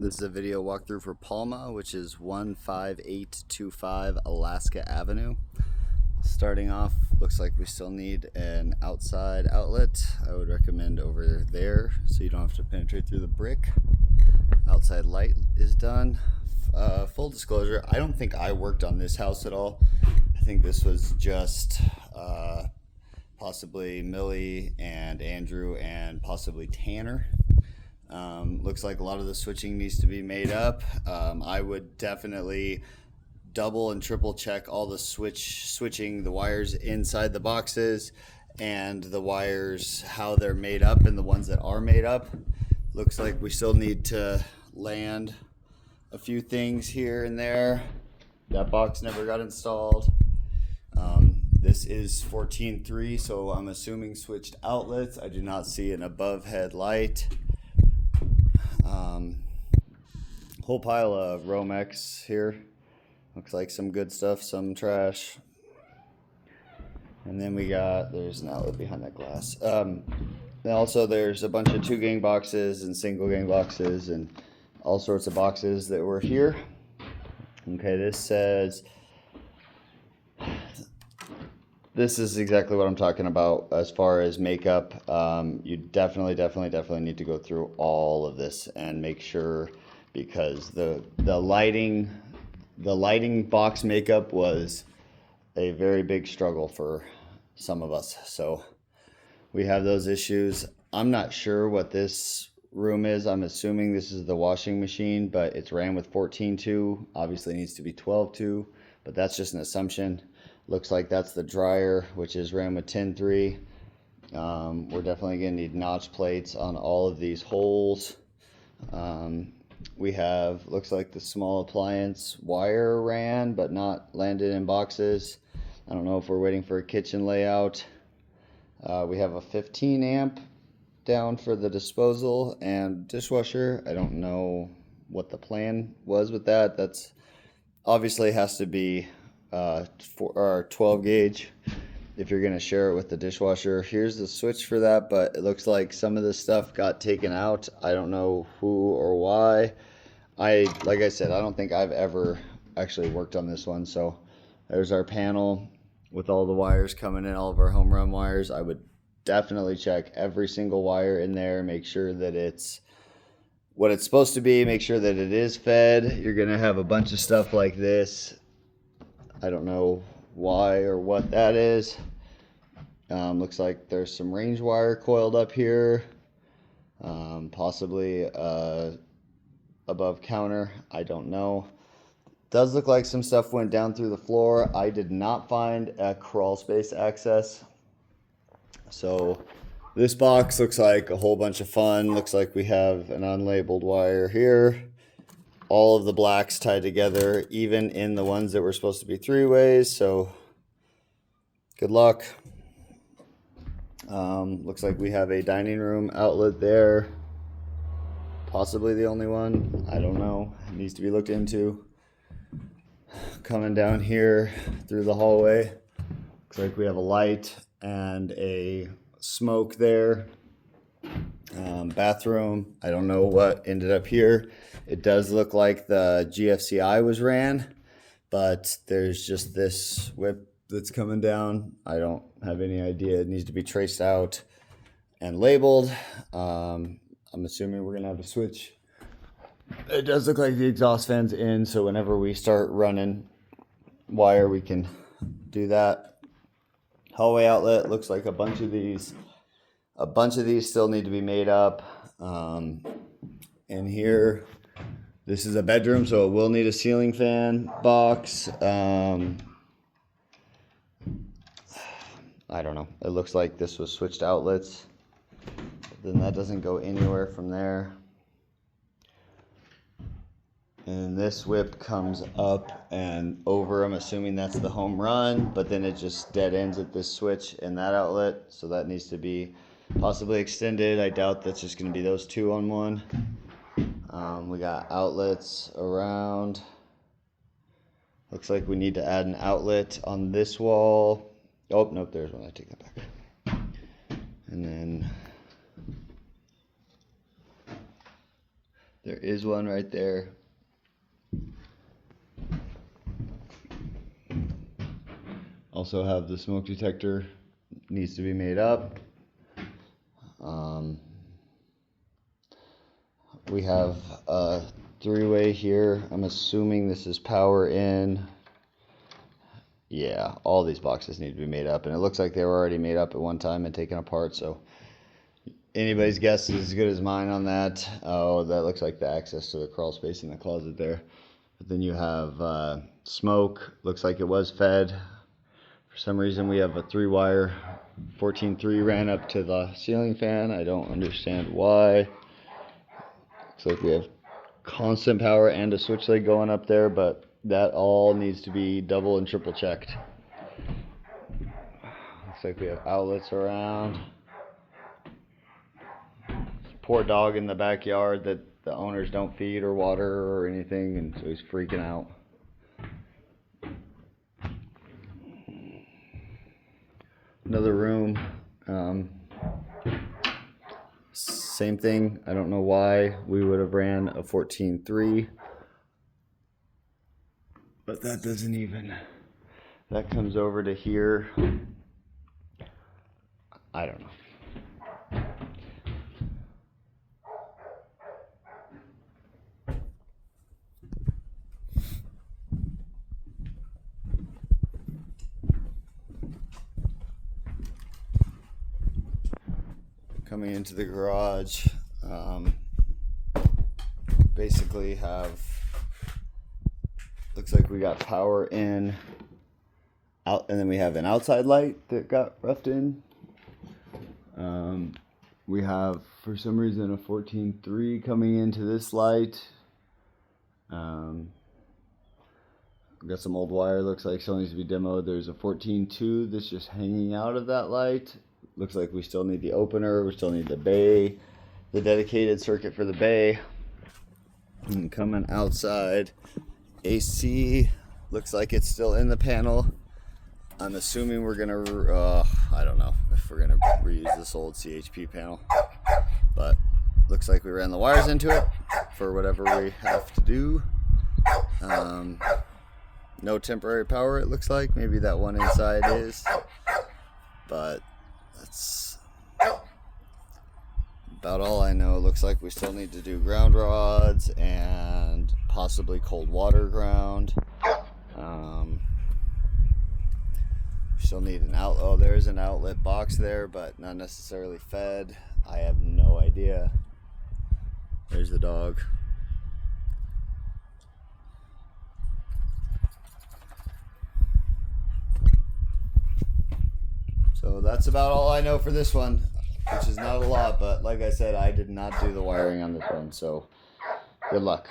This is a video walkthrough for Palma, which is 15825 Alaska Avenue. Starting off, looks like we still need an outside outlet. I would recommend over there so you don't have to penetrate through the brick. Outside light is done. Full disclosure, I don't think I worked on this house at all. I think this was just possibly Millie and Andrew and possibly Tanner. Looks like a lot of the switching needs to be made up. I would definitely double and triple check all the switching the wires inside the boxes and the wires, how they're made up, and the ones that are made up. Looks like we still need to land a few things here and there. That box never got installed. This is 14.3, so I'm assuming switched outlets. I do not see an above head light. Whole pile of Romex here. Looks like some good stuff, some trash. And then there's an outlet behind that glass. And also there's a bunch of 2-gang boxes and single gang boxes and all sorts of boxes that were here. Okay, this is exactly what I'm talking about as far as makeup. You definitely need to go through all of this and make sure, because the lighting box makeup was a very big struggle for some of us. So we have those issues. I'm not sure what this room is. I'm assuming this is the washing machine, but it's ran with 14.2. Obviously needs to be 12.2, but that's just an assumption. Looks like that's the dryer, which is ran with 10.3. We're definitely going to need notch plates on all of these holes. We have, looks like the small appliance wire ran, but not landed in boxes. I don't know if we're waiting for a kitchen layout. We have a 15 amp down for the disposal and dishwasher. I don't know what the plan was with that. That's obviously has to be 12 gauge if you're going to share it with the dishwasher. Here's the switch for that, but it looks like some of this stuff got taken out. I don't know who or why. Like I said, I don't think I've ever actually worked on this one. So there's our panel with all the wires coming in, all of our home run wires. I would definitely check every single wire in there, make sure that it's what it's supposed to be, make sure that it is fed. You're going to have a bunch of stuff like this. I don't know why or what that is. Looks like there's some range wire coiled up here, possibly above counter. I don't know. Does look like some stuff went down through the floor. I did not find a crawl space access. So this box looks like a whole bunch of fun. Looks like we have an unlabeled wire here. All of the blacks tied together, even in the ones that were supposed to be 3-ways. So good luck. Looks like we have a dining room outlet there. Possibly the only one. I don't know. It needs to be looked into. Coming down here through the hallway. Looks like we have a light and a smoke there. Bathroom. I don't know what ended up here. It does look like the GFCI was ran, but there's just this whip that's coming down. I don't have any idea. It needs to be traced out and labeled. I'm assuming we're gonna have to switch. It does look like the exhaust fan's in, so whenever we start running wire, we can do that. Hallway outlet, looks like a bunch of these still need to be made up. In here, this is a bedroom, so it will need a ceiling fan box. I don't know. It looks like this was switched outlets. Then that doesn't go anywhere from there. And this whip comes up and over. I'm assuming that's the home run, but then it just dead ends at this switch and that outlet. So that needs to be possibly extended. I doubt that's just going to be those two on one. We got outlets around. Looks like we need to add an outlet on this wall. Oh, nope, there's one. I take that back. And then There is one right there. Also have the smoke detector, needs to be made up. We have a three-way here. I'm assuming this is power in. Yeah, all these boxes need to be made up, and it looks like they were already made up at one time and taken apart, so anybody's guess is as good as mine on that. Oh, that looks like the access to the crawl space in the closet there. But then you have smoke. Looks like it was fed. For some reason, we have a 3-wire 14.3 ran up to the ceiling fan. I don't understand why. Looks like we have constant power and a switch leg going up there, but that all needs to be double and triple checked. Looks like we have outlets around. Poor dog in the backyard that the owners don't feed or water or anything, and so he's freaking out. Another room, same thing. I don't know why we would have ran a 14.3, but that doesn't even, that comes over to here. I don't know. Coming into the garage, basically have, looks like we got power in, out, and then we have an outside light that got roughed in. We have, for some reason, a 14.3 coming into this light. We've got some old wire, looks like still needs to be demoed. There's a 14.2 that's just hanging out of that light. Looks like we still need the opener, we still need the bay, the dedicated circuit for the bay. And coming outside, AC looks like it's still in the panel. I'm assuming we're gonna, I don't know if we're gonna reuse this old CHP panel, but looks like we ran the wires into it for whatever we have to do. No temporary power, it looks like. Maybe that one inside is, but that's about all I know. It looks like we still need to do ground rods and possibly cold water ground. Still need an outlet. Oh, there's an outlet box there, but not necessarily fed. I have no idea. There's the dog. So that's about all I know for this one, which is not a lot, but like I said, I did not do the wiring on this one, so good luck.